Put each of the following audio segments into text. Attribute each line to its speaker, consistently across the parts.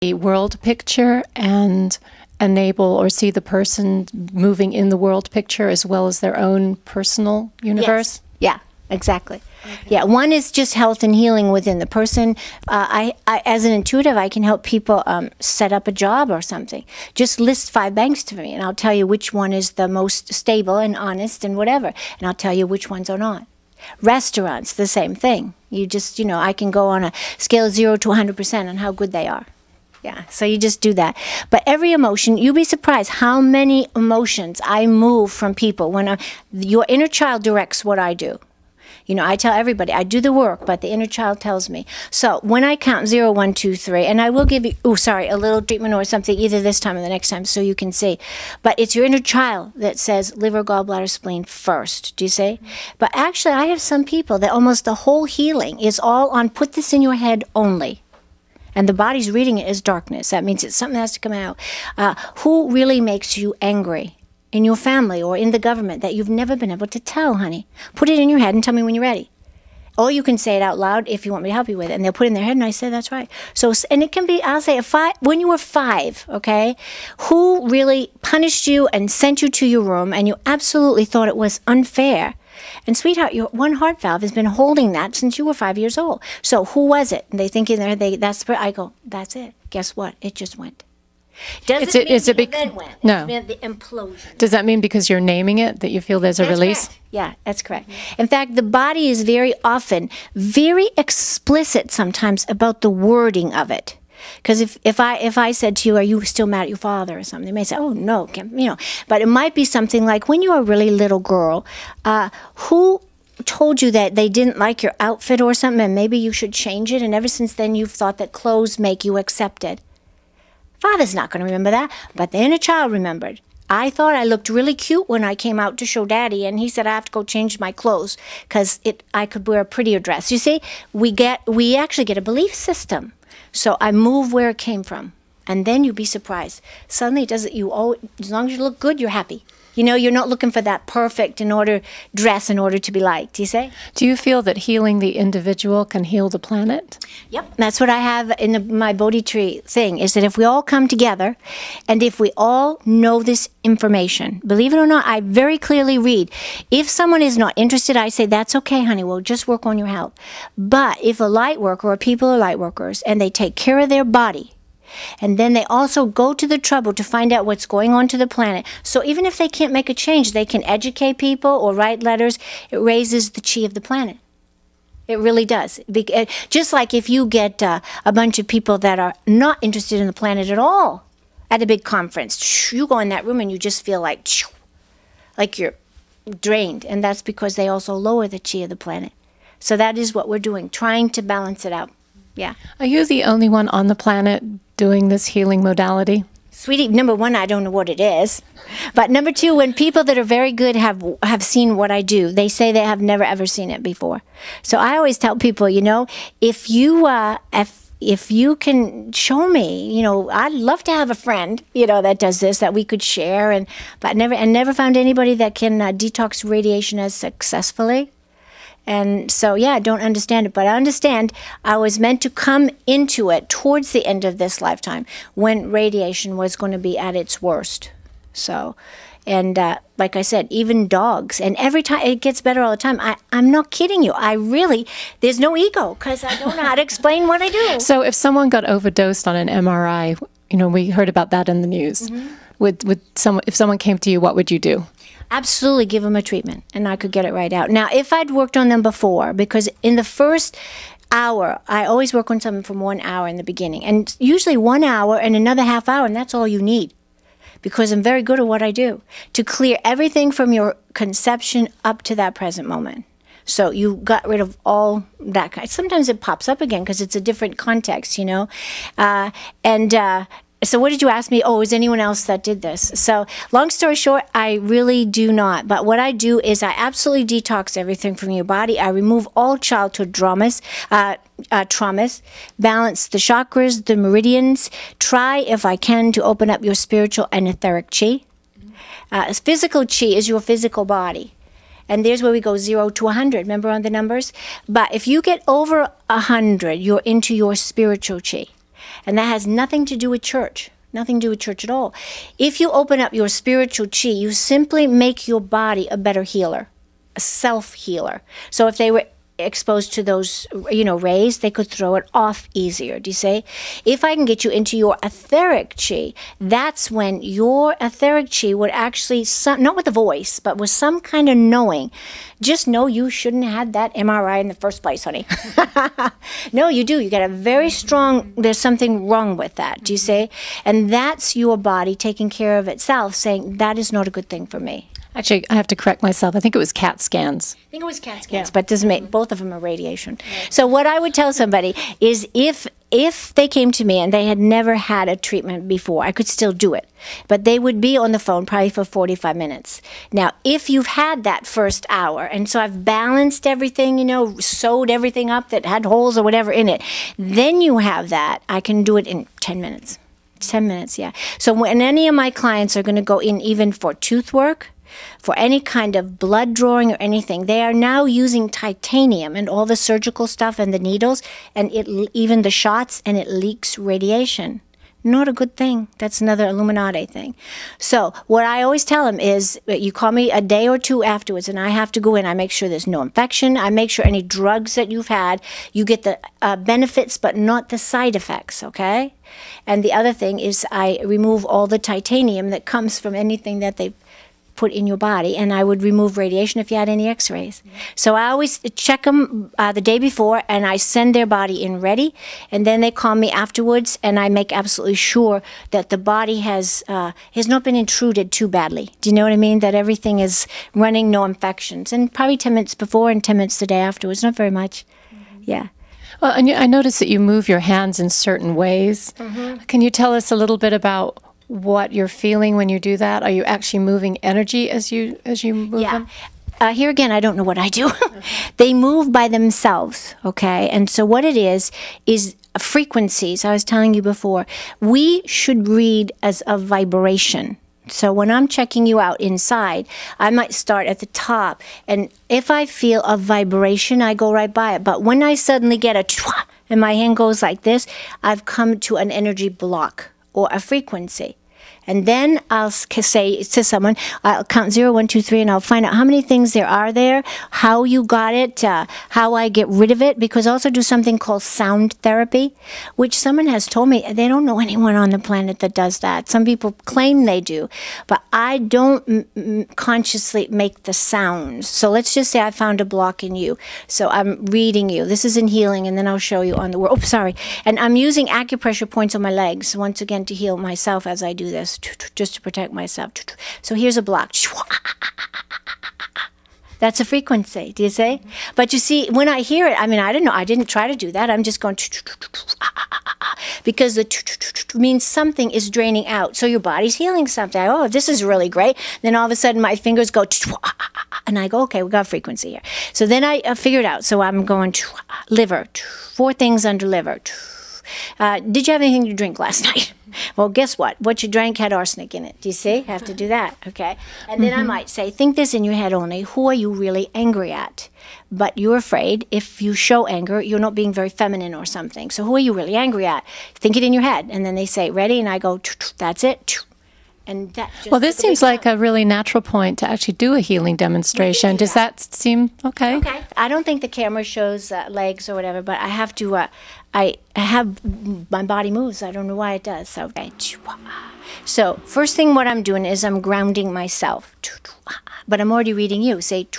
Speaker 1: a world picture and enable or see the person moving in the world picture as well as their own personal universe?
Speaker 2: Yes. Yeah, exactly. Okay. Yeah, one is just health and healing within the person. I as an intuitive, I can help people set up a job or something. Just list 5 banks to me, and I'll tell you which one is the most stable and honest and whatever, and I'll tell you which ones are not. Restaurants, the same thing. You just, I can go on a scale of 0 to 100% on how good they are. Yeah, so you just do that. But every emotion, you'll be surprised how many emotions I move from people. When your inner child directs what I do. I tell everybody, I do the work, but the inner child tells me. So when I count 0, 1, 2, 3, and I will give you, a little treatment or something either this time or the next time so you can see. But it's your inner child that says liver, gallbladder, spleen first. Do you see? But actually, I have some people that almost the whole healing is all on put this in your head only. And the body's reading it as darkness. That means it's something that has to come out. Who really makes you angry? In your family or in the government that you've never been able to tell, honey. Put it in your head and tell me when you're ready. Or you can say it out loud if you want me to help you with it. And they'll put it in their head and I say, that's right. So, and it can be, I'll say, when you were 5, okay, who really punished you and sent you to your room and you absolutely thought it was unfair? And sweetheart, your one heart valve has been holding that since you were 5 years old. So who was it? And they think in there, I go, that's it. Guess what? It just went. Doesn't mean the event went.
Speaker 1: No.
Speaker 2: It meant the implosion.
Speaker 1: Does that mean because you're naming it that you feel there's a release?
Speaker 2: Correct. Yeah, that's correct. In fact, the body is very often very explicit sometimes about the wording of it. Because if I said to you, are you still mad at your father or something? They may say, oh, no. But it might be something like when you're a really little girl, who told you that they didn't like your outfit or something and maybe you should change it, and ever since then you've thought that clothes make you accepted. Father's not going to remember that, but the inner child remembered. I thought I looked really cute when I came out to show Daddy, and he said I have to go change my clothes because I could wear a prettier dress. You see, we actually get a belief system. So I move where it came from, and then you'd be surprised. Suddenly, as long as you look good, you're happy. You're not looking for that perfect dress in order to be liked, you say?
Speaker 1: Do you feel that healing the individual can heal the planet?
Speaker 2: Yep. That's what I have in my Bodhi tree thing, is that if we all come together and if we all know this information, believe it or not, I very clearly read. If someone is not interested, I say, that's okay, honey, we'll just work on your health. But if a light worker or people are light workers and they take care of their body, and then they also go to the trouble to find out what's going on to the planet. So even if they can't make a change, they can educate people or write letters. It raises the chi of the planet. It really does. Just like if you get a bunch of people that are not interested in the planet at all at a big conference, you go in that room and you just feel like you're drained. And that's because they also lower the chi of the planet. So that is what we're doing, trying to balance it out. Yeah.
Speaker 1: Are you the only one on the planet doing this healing modality?
Speaker 2: Sweetie, number one, I don't know what it is. But number two, when people that are very good have seen what I do, they say they have never, ever seen it before. So I always tell people, if you can show me, I'd love to have a friend, that does this, that we could share, but never found anybody that can detox radiation as successfully. And so, yeah, I don't understand it, but I understand I was meant to come into it towards the end of this lifetime when radiation was going to be at its worst. So, and like I said, even dogs, and every time, it gets better all the time. I'm not kidding you. There's no ego because I don't know how to explain what I do.
Speaker 1: So if someone got overdosed on an MRI, we heard about that in the news. Mm-hmm. If someone came to you, what would you do?
Speaker 2: Absolutely give them a treatment, and I could get it right out. Now, if I'd worked on them before, because in the first hour, I always work on someone from 1 hour in the beginning, and usually 1 hour and another half hour, and that's all you need, because I'm very good at what I do, to clear everything from your conception up to that present moment. So you got rid of all that. Sometimes it pops up again because it's a different context, So what did you ask me? Oh, is anyone else that did this? So long story short, I really do not. But what I do is I absolutely detox everything from your body. I remove all childhood traumas, balance the chakras, the meridians. Try, if I can, to open up your spiritual and etheric chi. Physical chi is your physical body. And there's where we go 0 to 100. Remember on the numbers? But if you get over 100, you're into your spiritual chi. And that has nothing to do with church. Nothing to do with church at all. If you open up your spiritual chi, you simply make your body a better healer, a self-healer. So if they were exposed to those, rays, they could throw it off easier. Do you see? If I can get you into your etheric chi, that's when your etheric chi would actually, not with a voice, but with some kind of knowing. Just know you shouldn't have had that MRI in the first place, honey. No, you do. You got a very strong, there's something wrong with that. Do you see? And that's your body taking care of itself, saying, that is not a good thing for me.
Speaker 1: Actually, I have to correct myself. I think it was CAT scans.
Speaker 2: I think it was CAT scans, but doesn't make, both of them are radiation. So what I would tell somebody is if they came to me and they had never had a treatment before, I could still do it. But they would be on the phone probably for 45 minutes. Now, if you've had that first hour, and so I've balanced everything, sewed everything up that had holes or whatever in it, then you have that, I can do it in 10 minutes. 10 minutes, yeah. So when any of my clients are going to go in even for tooth work, for any kind of blood drawing or anything, they are now using titanium and all the surgical stuff and the needles and even the shots, and it leaks radiation. Not a good thing. That's another Illuminati thing. So what I always tell them is, you call me a day or two afterwards and I have to go in. I make sure there's no infection. I make sure any drugs that you've had, you get the benefits but not the side effects, okay? And the other thing is I remove all the titanium that comes from anything that they've put in your body, and I would remove radiation if you had any x-rays. So I always check them the day before, and I send their body in ready, and then they call me afterwards, and I make absolutely sure that the body has not been intruded too badly. Do you know what I mean? That everything is running, no infections. And probably 10 minutes before and 10 minutes the day afterwards, not very much. Yeah.
Speaker 1: Well, and I noticed that you move your hands in certain ways. Can you tell us a little bit about what you're feeling when you do that? Are you actually moving energy as you move them?
Speaker 2: Here again, I don't know what I do. They move by themselves, okay? And so what it is frequencies. I was telling you before, we should read as a vibration. So when I'm checking you out inside, I might start at the top, and if I feel a vibration, I go right by it. But when I suddenly get a chwa, and my hand goes like this, I've come to an energy block or a frequency. And then I'll say to someone, I'll count 0, 1, 2, 3, and I'll find out how many things there are there, how you got it, how I get rid of it, because I also do something called sound therapy, which someone has told me they don't know anyone on the planet that does that. Some people claim they do, but I don't consciously make the sounds. So let's just say I found a block in you. So I'm reading you. This is in healing, and then I'll show you on the world. Oh, sorry. And I'm using acupressure points on my legs, once again, to heal myself as I do this, just to protect myself. So here's a block. That's a frequency, do you see? But you see, when I hear it, I mean, I don't know, I didn't try to do that. I'm just going because the means something is draining out. So your body's healing something. Oh, this is really great. Then all of a sudden my fingers go and I go, okay, we got a frequency here. So then I figured out. So I'm going liver, 4 things under liver. Did you have anything to drink last night? Well, guess what? What you drank had arsenic in it. Do you see? Have to do that, okay? And then I might say, think this in your head only. Who are you really angry at? But you're afraid if you show anger, you're not being very feminine or something. So who are you really angry at? Think it in your head. And then they say, ready? And I go, that's it. And that just
Speaker 1: well, this seems like a really natural point to actually do a healing demonstration. Does that seem okay?
Speaker 2: Okay. I don't think the camera shows legs or whatever, but I have to, I have, my body moves. I don't know why it does. So, okay. So first thing what I'm doing is I'm grounding myself. But I'm already reading you. Say,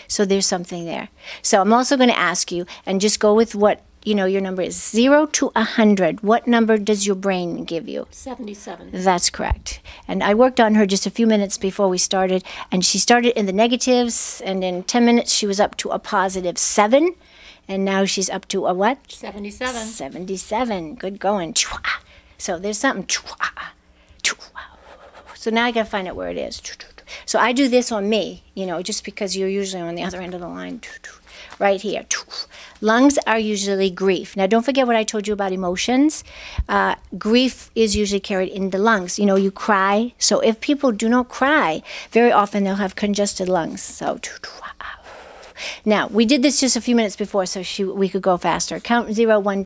Speaker 2: so there's something there. So I'm also going to ask you, and just go with what, your number is 0 to 100. What number does your brain give you?
Speaker 1: 77.
Speaker 2: That's correct. And I worked on her just a few minutes before we started, and she started in the negatives, and in 10 minutes she was up to a positive 7, and now she's up to a what?
Speaker 1: 77.
Speaker 2: 77. Good going. So there's something. So now I got to find out where it is. So I do this on me, just because you're usually on the other end of the line. Right here. Lungs are usually grief. Now, don't forget what I told you about emotions. Grief is usually carried in the lungs. You cry. So if people do not cry, very often they'll have congested lungs. So now, we did this just a few minutes before, so we could go faster. Count 0, 1,